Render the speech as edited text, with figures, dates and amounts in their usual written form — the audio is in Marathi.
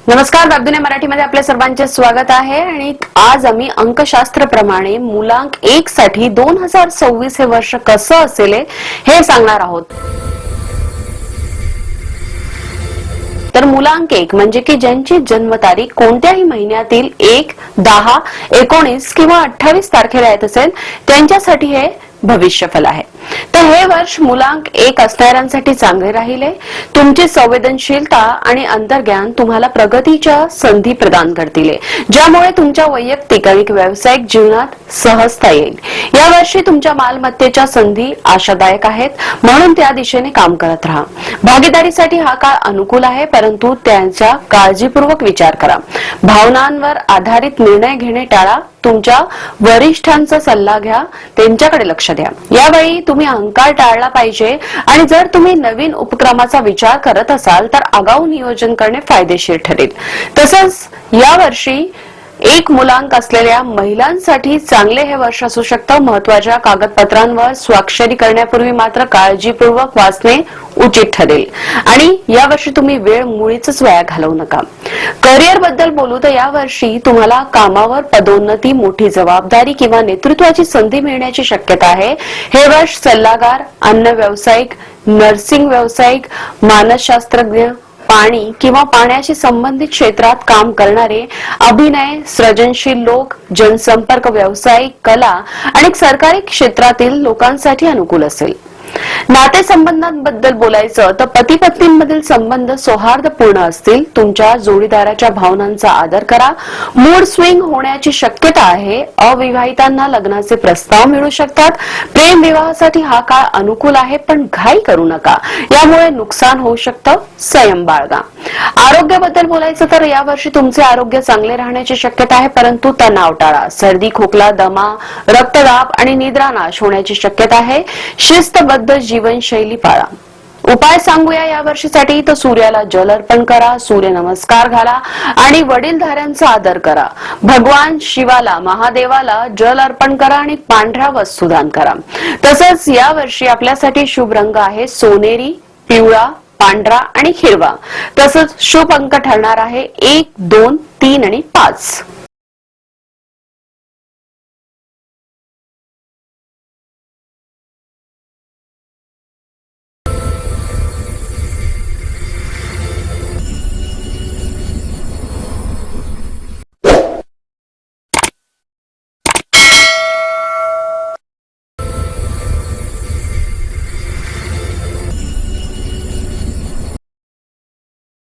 नमस्कार, बाबदुनिया मराठीमध्ये आपल्या सर्वांचे स्वागत आहे आणि आज आम्ही अंकशास्त्रप्रमाणे मुलांक 1 साठी 2026 हे वर्ष कसं असेल हे सांगणार आहोत। तर मुलांक 1 म्हणजे की ज्यांची जन्मतारीख कोणत्याही महिन्यातील 1, 10, 19 किंवा 28 तारखेला येत असेल त्यांच्यासाठी हे भविष्यफल आहे। तर हे वर्ष मुलांक 1 असणाऱ्यांसाठी चांगले राहिले। तुमची संवेदनशीलता आणि अंतर्ज्ञान तुम्हाला प्रगतीच्या संधी प्रदान करतील, ज्यामुळे तुमच्या वैयक्तिक आणि व्यावसायिक जीवनात सहजता येईल। या वर्षी तुमच्या मालमत्तेच्या संधी आशादायक आहेत, म्हणून त्या दिशेने काम करत राहा। भागीदारीसाठी हा काळ अनुकूल आहे, परंतु त्यांचा काळजीपूर्वक विचार करा। भावनांवर आधारित निर्णय घेणे टाळा। तुमच्या वरिष्ठांचा सल्ला घ्या, त्यांच्याकडे लक्ष द्या। यावेळी तुम्ही अहंकार टाळला पाहिजे आणि जर तुम्ही नवीन उपक्रमाचा विचार करत असाल तर आगाऊ नियोजन करणे फायदेशीर ठरेल। तसंच यावर्षी 1 मुलांक असलेल्या महिलांसाठी चांगले हे वर्ष असू शकतं। महत्त्वाच्या कागदपत्रांवर स्वाक्षरी करण्यापूर्वी मात्र काळजीपूर्वक वाचणे उचित ठरेल आणि यावर्षी तुम्ही वेळ मुळीच वाया घालवू नका। करिअर बद्दल बोलू तर यावर्षी तुम्हाला कामावर पदोन्नती, मोठी जबाबदारी किंवा नेतृत्वाची संधी मिळण्याची शक्यता आहे। हे वर्ष सल्लागार, अन्न व्यावसायिक, नर्सिंग व्यावसायिक, मानसशास्त्रज्ञ, पाणी किंवा पाण्याशी संबंधित क्षेत्रात काम करणारे, अभिनय, सृजनशील लोक, जनसंपर्क व्यावसायिक, कला आणि सरकारी क्षेत्रातील लोकांसाठी अनुकूल असेल। नातेसंबंधांबद्दल बोलायचं तर पती पत्नींमधील संबंध सौहार्दपूर्ण असतील। तुमच्या जोडीदाराच्या भावनांचा आदर करा। मूड स्विंग होण्याची शक्यता आहे। अविवाहितांना लग्नाचे प्रस्ताव मिळू शकतात। प्रेम विवाहासाठी हा काळ अनुकूल आहे, पण घाई करू नका, यामुळे नुकसान होऊ शकतं। संयम बाळगा। आरोग्याबद्दल बोलायचं तर यावर्षी तुमचे आरोग्य चांगले राहण्याची शक्यता आहे, परंतु तणाव टाळा। सर्दी, खोकला, दमा, रक्तदाब आणि निद्रानाश होण्याची शक्यता आहे। शिस्तबद्ध जीवनशैली पाळा। उपाय सांगूया या वर्षीसाठी तर सूर्याला जल अर्पण करा, सूर्य नमस्कार घाला आणि वडीलधाऱ्यांचा आदर करा। भगवान शिवाला, महादेवाला जल अर्पण करा आणि पांढरा वस्तू दान करा। तसंच या वर्षी आपल्यासाठी शुभ रंग आहे सोनेरी, पिवळा, पांढरा आणि हिरवा। तसंच शुभ अंक ठरणार आहे 1, 2, 3 आणि 5।